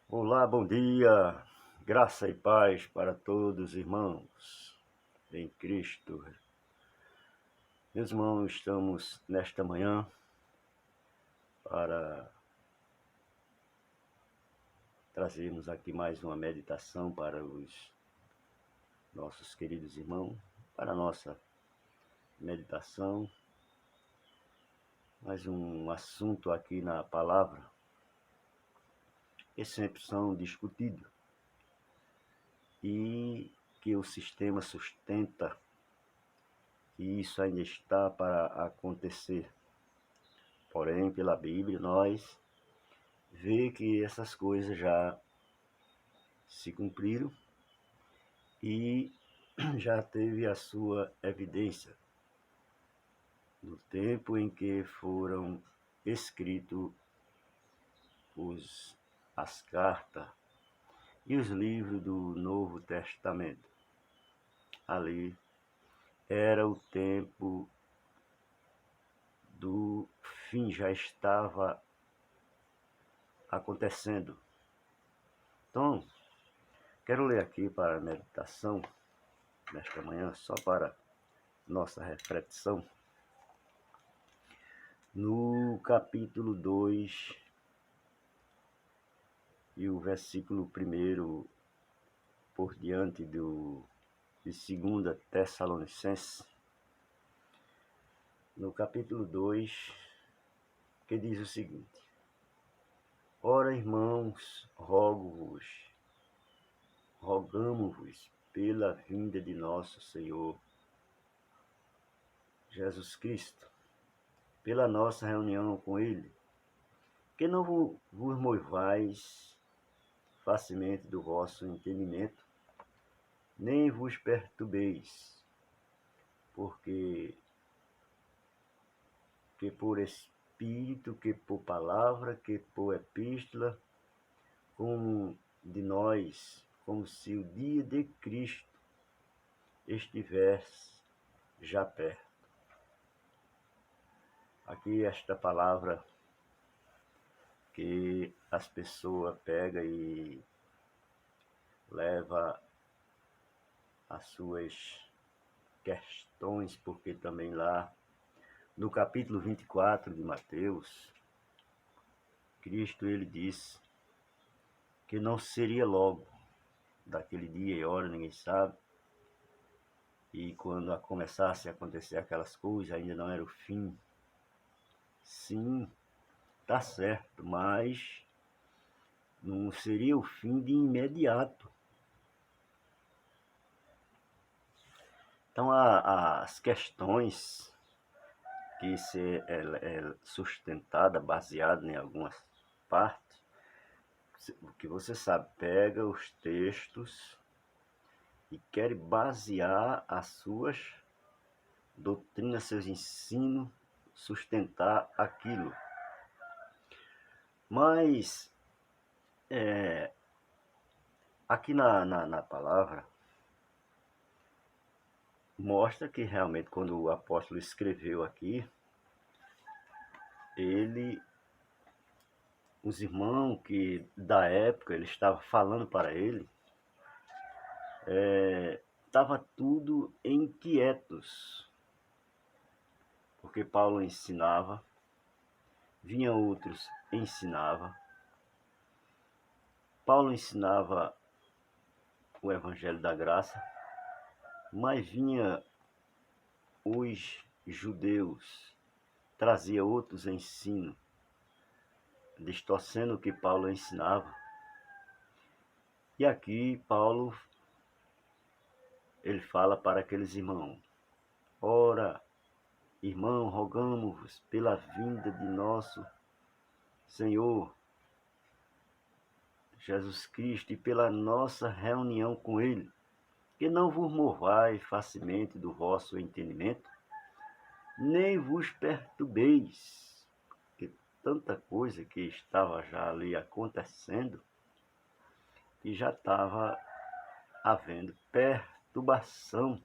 Olá, bom dia, graça e paz para todos, irmãos, em Cristo. Meus irmãos, estamos nesta manhã para trazermos aqui mais uma meditação para os nossos queridos irmãos, para a nossa meditação, mais um assunto aqui na palavra que sempre são discutidos e que o sistema sustenta que isso ainda está para acontecer. Porém, pela Bíblia, nós vê que essas coisas já se cumpriram e já teve a sua evidência no tempo em que foram escritos as cartas e os livros do Novo Testamento. Ali era o tempo do fim, já estava acontecendo. Então, quero ler aqui para a meditação nesta manhã, só para nossa reflexão, no capítulo 2 e o versículo 1 por diante de 2 Tessalonicenses, no capítulo 2, que diz o seguinte: Ora, irmãos, rogamo-vos pela vinda de nosso Senhor Jesus Cristo, pela nossa reunião com Ele, que não vos movais facilmente do vosso entendimento, nem vos perturbeis, porque que por Espírito, que por palavra, que por epístola, como de nós, como se o dia de Cristo estivesse já perto. Aqui esta palavra que as pessoas pegam e leva as suas questões, porque também lá no capítulo 24 de Mateus, Cristo ele disse que não seria logo, daquele dia e hora ninguém sabe, e quando começasse a acontecer aquelas coisas, ainda não era o fim. Sim, tá certo, mas não seria o fim de imediato. Então, as questões que é sustentada, baseada em algumas partes, o que você sabe, pega os textos e quer basear as suas doutrinas, seus ensinos, sustentar aquilo. Mas, aqui na palavra, mostra que realmente quando o apóstolo escreveu aqui, os irmãos que da época ele estava falando para ele, estava tudo inquietos, porque Paulo ensinava, vinha outros ensinava, Paulo ensinava o evangelho da graça, mas vinha os judeus, trazia outros ensinos, distorcendo o que Paulo ensinava. E aqui Paulo ele fala para aqueles irmãos: Ora, irmão, rogamo-vos pela vinda de nosso Senhor Jesus Cristo e pela nossa reunião com Ele, que não vos movai facilmente do vosso entendimento, nem vos perturbeis, porque tanta coisa que estava já ali acontecendo, e já estava havendo perturbação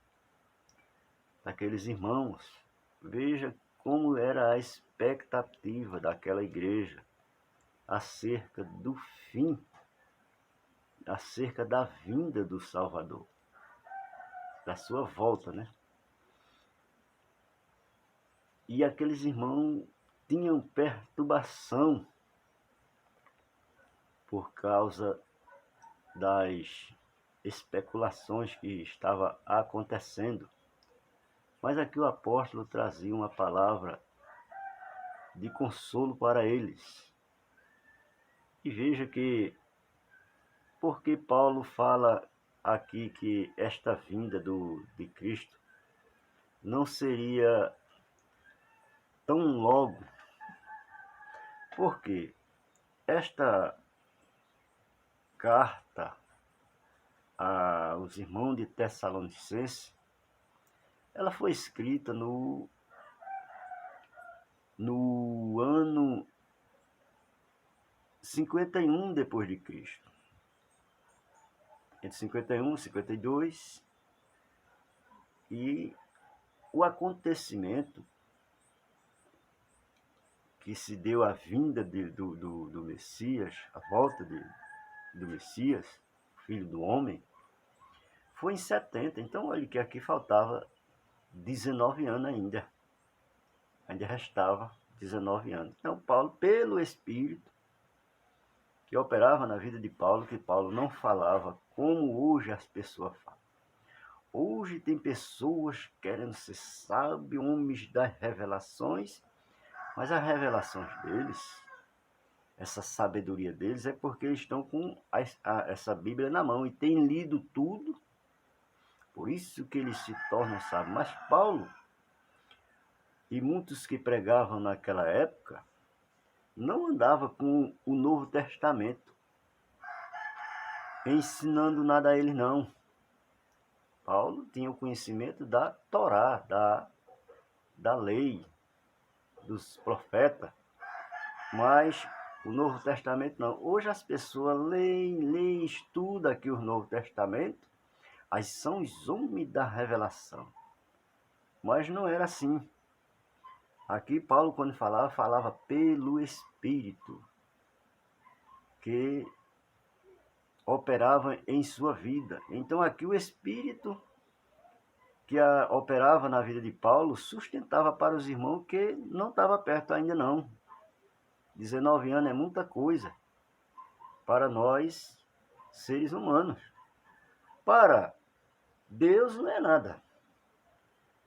daqueles irmãos. Veja como era a expectativa daquela igreja acerca do fim. acerca da vinda do Salvador, da sua volta, né? E aqueles irmãos tinham perturbação por causa das especulações que estava acontecendo. Mas aqui o apóstolo trazia uma palavra de consolo para eles. E veja que, porque Paulo fala aqui que esta vinda de Cristo não seria tão logo, porque esta carta aos irmãos de Tessalonicenses, ela foi escrita no ano 51 depois de Cristo. Entre 51 e 52. E o acontecimento que se deu a vinda do Messias, a volta do Messias, filho do homem, foi em 70. Então, olha que aqui faltava 19 anos ainda. Ainda restava 19 anos. Então, Paulo, pelo Espírito, que operava na vida de Paulo, que Paulo não falava como hoje as pessoas falam. Hoje tem pessoas querendo ser sábios, homens das revelações, mas as revelações deles, essa sabedoria deles, é porque eles estão com essa Bíblia na mão e têm lido tudo, por isso que eles se tornam sábios. Mas Paulo e muitos que pregavam naquela época não andavam com o Novo Testamento, ensinando nada a eles, não. Paulo tinha o conhecimento da Torá, da lei, dos profetas, mas o Novo Testamento não. Hoje as pessoas leem, estudam aqui o Novo Testamento, aí são os homens da revelação. Mas não era assim. Aqui Paulo, quando falava pelo Espírito, que operava em sua vida. Então aqui o Espírito que operava na vida de Paulo sustentava para os irmãos que não estava perto ainda não. 19 anos é muita coisa para nós, seres humanos. Para Deus não é nada.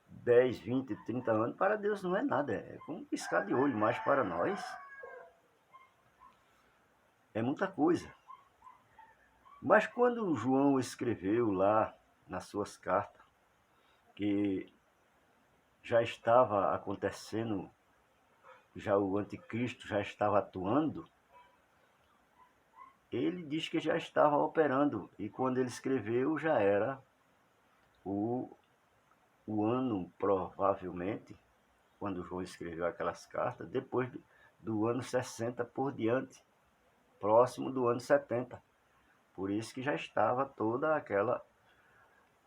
10, 20, 30 anos, para Deus não é nada. É como piscar de olho, mas para nós é muita coisa. Mas quando João escreveu lá nas suas cartas que já estava acontecendo, já o anticristo já estava atuando, ele diz que já estava operando. E quando ele escreveu, já era o ano, provavelmente, quando João escreveu aquelas cartas, depois do ano 60 por diante, próximo do ano 70. Por isso que já estava toda aquela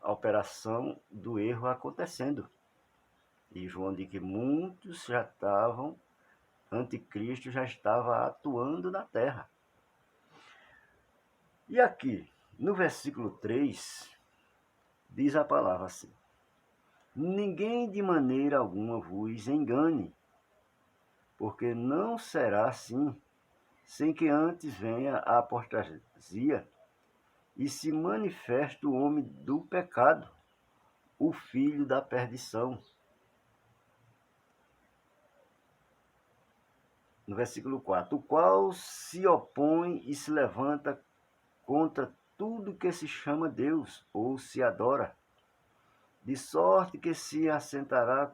operação do erro acontecendo. E João diz que muitos já estavam, anticristo já estava atuando na terra. E aqui, no versículo 3, diz a palavra assim: ninguém de maneira alguma vos engane, porque não será assim, sem que antes venha a apostasia e se manifeste o homem do pecado, o filho da perdição. No versículo 4, o qual se opõe e se levanta contra tudo que se chama Deus ou se adora, de sorte que se assentará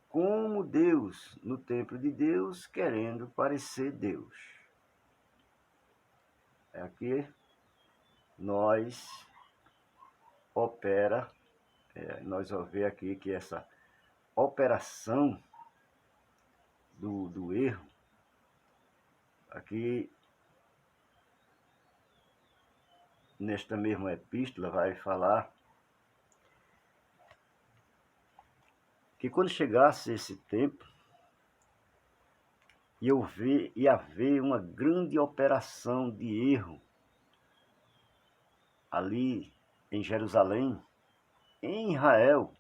como Deus no templo de Deus, querendo parecer Deus. Aqui nós nós vamos ver aqui que essa operação do erro, aqui nesta mesma epístola vai falar que quando chegasse esse tempo, ia haver uma grande operação de erro ali em Jerusalém, em Israel,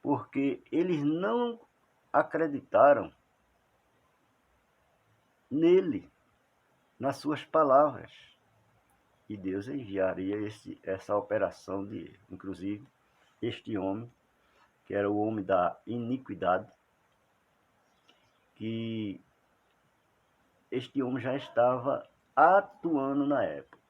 porque eles não acreditaram nele, nas suas palavras. E Deus enviaria essa operação de erro. Inclusive, este homem, que era o homem da iniquidade, que este homem já estava atuando na época.